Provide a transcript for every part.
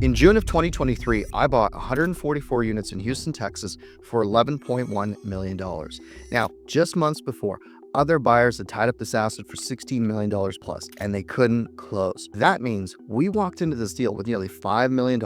In June of 2023, I bought 144 units in Houston, Texas for $11.1 million. Now, just months before, other buyers had tied up this asset for $16 million plus, and they couldn't close. That means we walked into this deal with nearly $5 million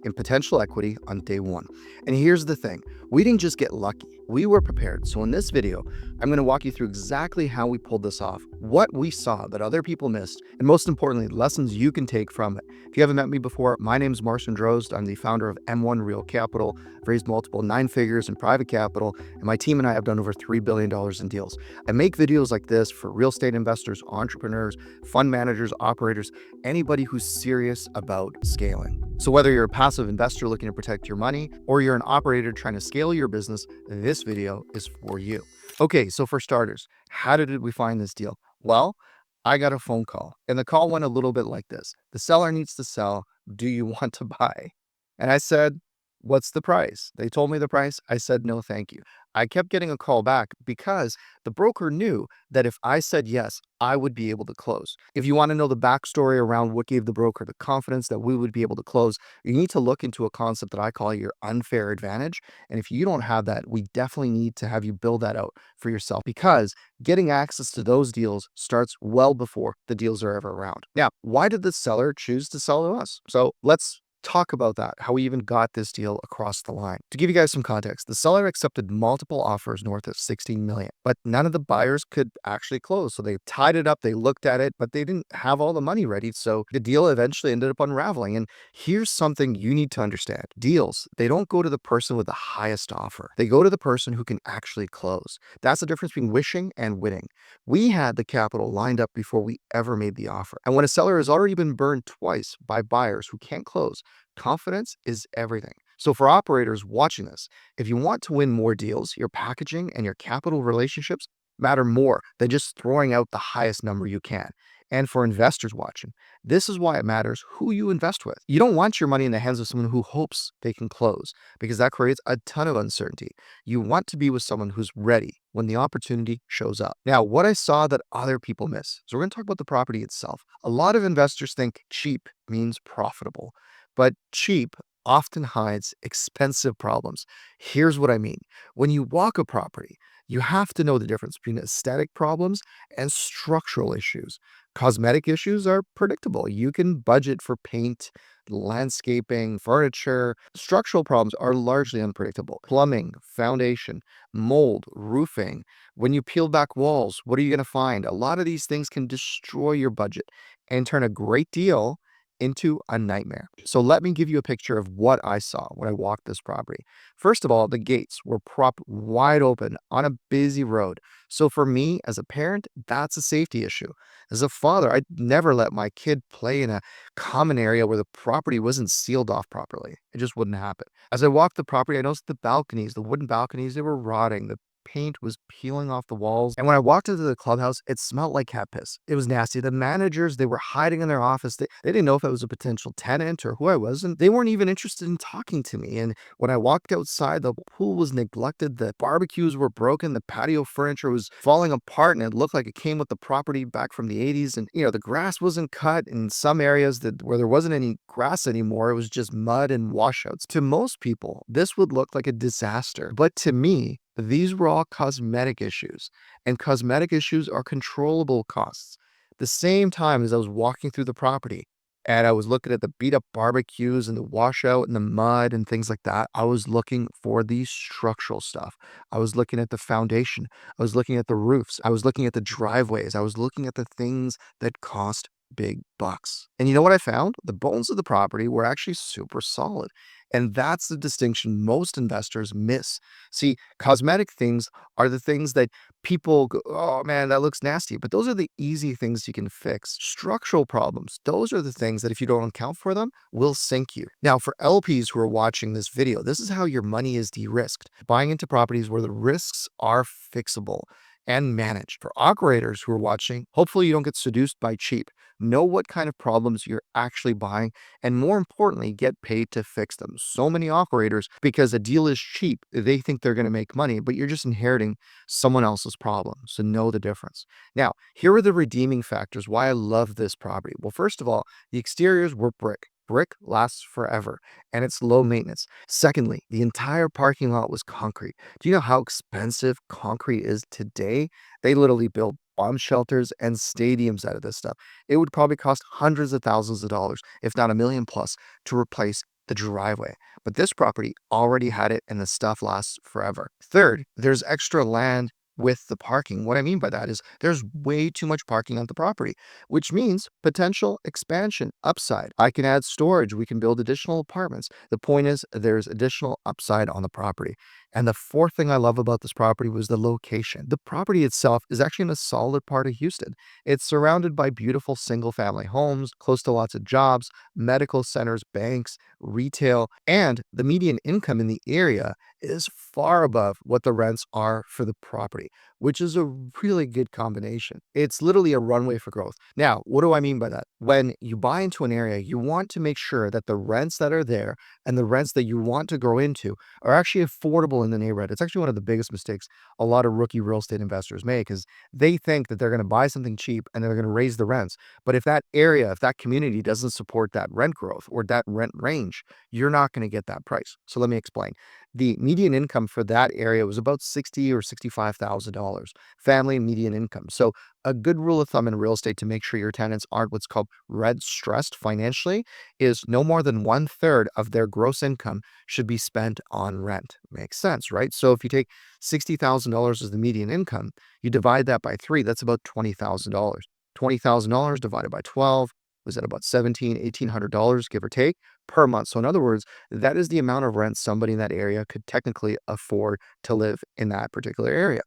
in potential equity on day one. And here's the thing, we didn't just get lucky, we were prepared. So in this video, I'm going to walk you through exactly how we pulled this off, what we saw that other people missed, and most importantly, lessons you can take from it. If you haven't met me before, my name is Marcin Drozd. I'm the founder of M1 Real Capital. I've raised multiple 9 figures in private capital, and my team and I have done over $3 billion in deals. I make videos like this for real estate investors, entrepreneurs, fund managers, operators, anybody who's serious about scaling. So whether you're a passive investor looking to protect your money, or you're an operator trying to scale your business, this video is for you. Okay, so for starters, how did we find this deal? Well, I got a phone call, and the call went a little bit like this. The seller needs to sell. Do you want to buy? And I said, what's the price? They told me the price. I said, no, thank you. I kept getting a call back because the broker knew that if I said yes, I would be able to close. If you want to know the backstory around what gave the broker the confidence that we would be able to close, you need to look into a concept that I call your unfair advantage. And if you don't have that, we definitely need to have you build that out for yourself, because getting access to those deals starts well before the deals are ever around. Now, why did the seller choose to sell to us? So let's talk about that, how we even got this deal across the line. To give you guys some context, the seller accepted multiple offers north of 16 million, but none of the buyers could actually close. So they tied it up, they looked at it, but they didn't have all the money ready. So the deal eventually ended up unraveling. And here's something you need to understand. Deals, they don't go to the person with the highest offer. They go to the person who can actually close. That's the difference between wishing and winning. We had the capital lined up before we ever made the offer. And when a seller has already been burned twice by buyers who can't close, confidence is everything. So for operators watching this, if you want to win more deals, your packaging and your capital relationships matter more than just throwing out the highest number you can. And for investors watching, this is why it matters who you invest with. You don't want your money in the hands of someone who hopes they can close, because that creates a ton of uncertainty. You want to be with someone who's ready when the opportunity shows up. Now, what I saw that other people miss. So we're going to talk about the property itself. A lot of investors think cheap means profitable, but cheap often hides expensive problems. Here's what I mean. When you walk a property, you have to know the difference between aesthetic problems and structural issues. Cosmetic issues are predictable. You can budget for paint, landscaping, furniture. Structural problems are largely unpredictable. Plumbing, foundation, mold, roofing. When you peel back walls, what are you going to find? A lot of these things can destroy your budget and turn a great deal into a nightmare. So let me give you a picture of what I saw when I walked this property. First of all, the gates were propped wide open on a busy road. So for me as a parent, that's a safety issue. As a father, I'd never let my kid play in a common area where the property wasn't sealed off properly. It just wouldn't happen. As I walked the property, I noticed the balconies, the wooden balconies, they were rotting. The paint was peeling off the walls. And when I walked into the clubhouse, it smelled like cat piss. It was nasty. The managers, they were hiding in their office. They didn't know if I was a potential tenant or who I was, and they weren't even interested in talking to me. And when I walked outside, the pool was neglected. The barbecues were broken. The patio furniture was falling apart, and it looked like it came with the property back from the 80s. And, the grass wasn't cut in some areas where there wasn't any grass anymore. It was just mud and washouts. To most people, this would look like a disaster. But to me, these were all cosmetic issues, and cosmetic issues are controllable costs. The same time as I was walking through the property and I was looking at the beat up barbecues and the washout and the mud and things like that, I was looking for the structural stuff. I was looking at the foundation. I was looking at the roofs. I was looking at the driveways. I was looking at the things that cost big bucks. And you know what I found? The bones of the property were actually super solid. And that's the distinction most investors miss. See, cosmetic things are the things that people go, oh man, that looks nasty. But those are the easy things you can fix. Structural problems, those are the things that if you don't account for them, will sink you. Now, for LPs who are watching this video, this is how your money is de-risked. Buying into properties where the risks are fixable and managed. For operators who are watching, hopefully you don't get seduced by cheap. Know what kind of problems you're actually buying, and more importantly, get paid to fix them. So many operators, because a deal is cheap, they think they're going to make money, but you're just inheriting someone else's problem. So know the difference. Now, here are the redeeming factors why I love this property. Well, first of all, the exteriors were brick. brick lasts forever and it's low maintenance. Secondly, the entire parking lot was concrete. Do you know how expensive concrete is today? They literally build bomb shelters and stadiums out of this stuff. It would probably cost hundreds of thousands of dollars, if not a million plus, to replace the driveway. But this property already had it and the stuff lasts forever. Third, there's extra land with the parking. What I mean by that is there's way too much parking on the property, which means potential expansion upside. I can add storage. We can build additional apartments. The point is there's additional upside on the property. And the fourth thing I love about this property was the location. The property itself is actually in a solid part of Houston. It's surrounded by beautiful single family homes, close to lots of jobs, medical centers, banks, retail, and the median income in the area is far above what the rents are for the property, which is a really good combination. It's literally a runway for growth. Now, what do I mean by that? When you buy into an area, you want to make sure that the rents that are there and the rents that you want to grow into are actually affordable in the neighborhood. It's actually one of the biggest mistakes a lot of rookie real estate investors make is they think that they're going to buy something cheap and they're going to raise the rents. But if that area, if that community doesn't support that rent growth or that rent range, you're not going to get that price. So let me explain. The median income for that area was about $60,000 or $65,000, family median income. So a good rule of thumb in real estate to make sure your tenants aren't what's called red stressed financially is no more than 1/3 of their gross income should be spent on rent. Makes sense, right? So if you take $60,000 as the median income, you divide that by three, that's about $20,000. $20,000 divided by 12 was at about $1,800, give or take, per month. So in other words, that is the amount of rent somebody in that area could technically afford to live in that particular area.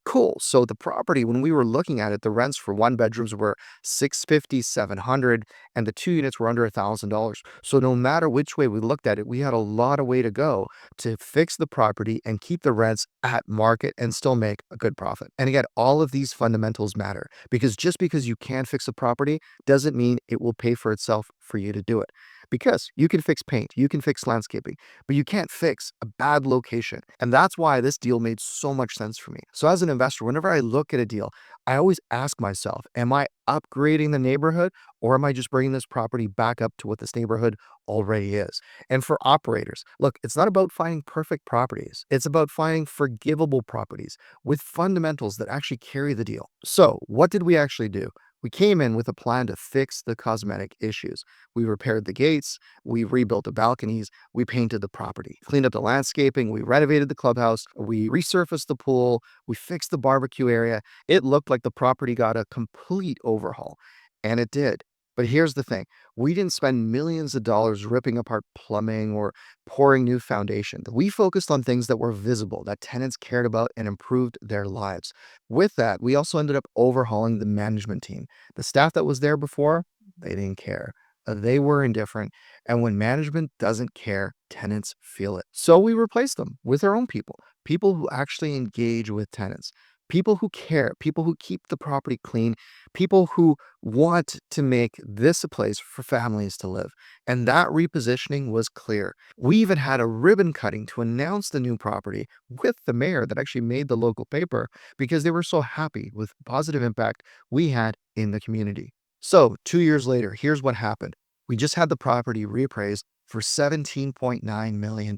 Cool. So the property, when we were looking at it, the rents for one bedrooms were 650, 700, and the two units were under $1,000. So no matter which way we looked at it, we had a lot of way to go to fix the property and keep the rents at market and still make a good profit. And again, all of these fundamentals matter because just because you can fix a property doesn't mean it will pay for itself for you to do it. Because you can fix paint, you can fix landscaping, but you can't fix a bad location. And that's why this deal made so much sense for me. So as an investor, whenever I look at a deal, I always ask myself, am I upgrading the neighborhood or am I just bringing this property back up to what this neighborhood already is? And for operators, look, it's not about finding perfect properties. It's about finding forgivable properties with fundamentals that actually carry the deal. So what did we actually do? We came in with a plan to fix the cosmetic issues. We repaired the gates, we rebuilt the balconies, we painted the property, cleaned up the landscaping, we renovated the clubhouse, we resurfaced the pool, we fixed the barbecue area. It looked like the property got a complete overhaul, and it did. But here's the thing, we didn't spend millions of dollars ripping apart plumbing or pouring new foundation. We focused on things that were visible, that tenants cared about and improved their lives. With that, we also ended up overhauling the management team. The staff that was there before, they didn't care. They were indifferent. And when management doesn't care, tenants feel it. So we replaced them with our own people, people who actually engage with tenants, people who care, people who keep the property clean, people who want to make this a place for families to live. And that repositioning was clear. We even had a ribbon cutting to announce the new property with the mayor that actually made the local paper because they were so happy with the positive impact we had in the community. So 2 years later, here's what happened. We just had the property reappraised for $17.9 million.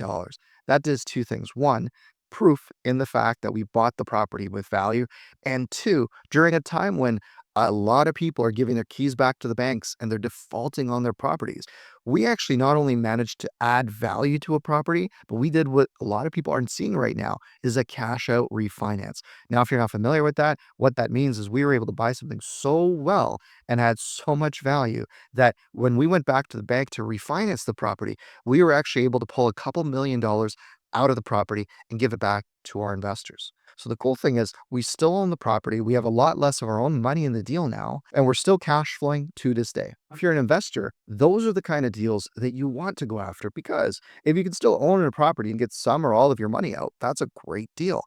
That does two things. One, proof in the fact that we bought the property with value. And two, during a time when a lot of people are giving their keys back to the banks and they're defaulting on their properties. We actually not only managed to add value to a property, but we did what a lot of people aren't seeing right now is a cash out refinance. Now, if you're not familiar with that, what that means is we were able to buy something so well and had so much value that when we went back to the bank to refinance the property, we were actually able to pull a couple $1 million out of the property and give it back to our investors. So the cool thing is we still own the property. We have a lot less of our own money in the deal now, and we're still cash flowing to this day. If you're an investor, those are the kind of deals that you want to go after because if you can still own a property and get some or all of your money out, that's a great deal.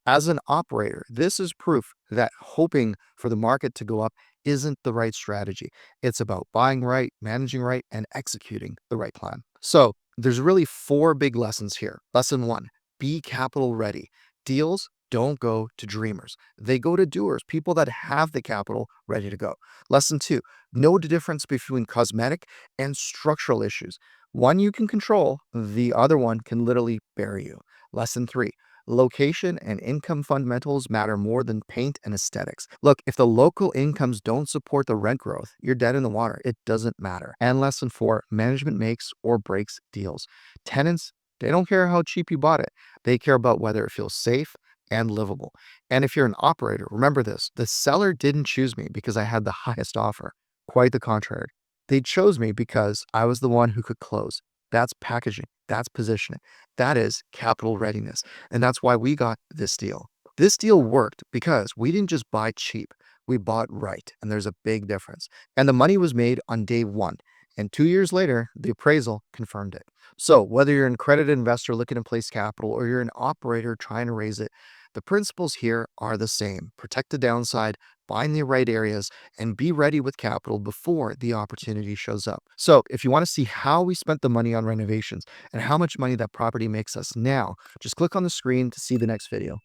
As an operator, this is proof that hoping for the market to go up isn't the right strategy. It's about buying right, managing right, and executing the right plan. So there's really four big lessons here. Lesson one, be capital ready. Deals don't go to dreamers. They go to doers, people that have the capital ready to go. Lesson two, know the difference between cosmetic and structural issues. One you can control, the other one can literally bury you. Lesson three, location and income fundamentals matter more than paint and aesthetics. Look, if the local incomes don't support the rent growth, you're dead in the water. It doesn't matter. And lesson four, management makes or breaks deals. Tenants, they don't care how cheap you bought it. They care about whether it feels safe and livable. And if you're an operator, remember this, the seller didn't choose me because I had the highest offer. Quite the contrary. They chose me because I was the one who could close. That's packaging. That's positioning. That is capital readiness. And that's why we got this deal. This deal worked because we didn't just buy cheap. We bought right. And there's a big difference. And the money was made on day one. And 2 years later, the appraisal confirmed it. So whether you're an accredited investor looking to place capital or you're an operator trying to raise it, the principles here are the same. Protect the downside, buy in the right areas, and be ready with capital before the opportunity shows up. So if you want to see how we spent the money on renovations and how much money that property makes us now, just click on the screen to see the next video.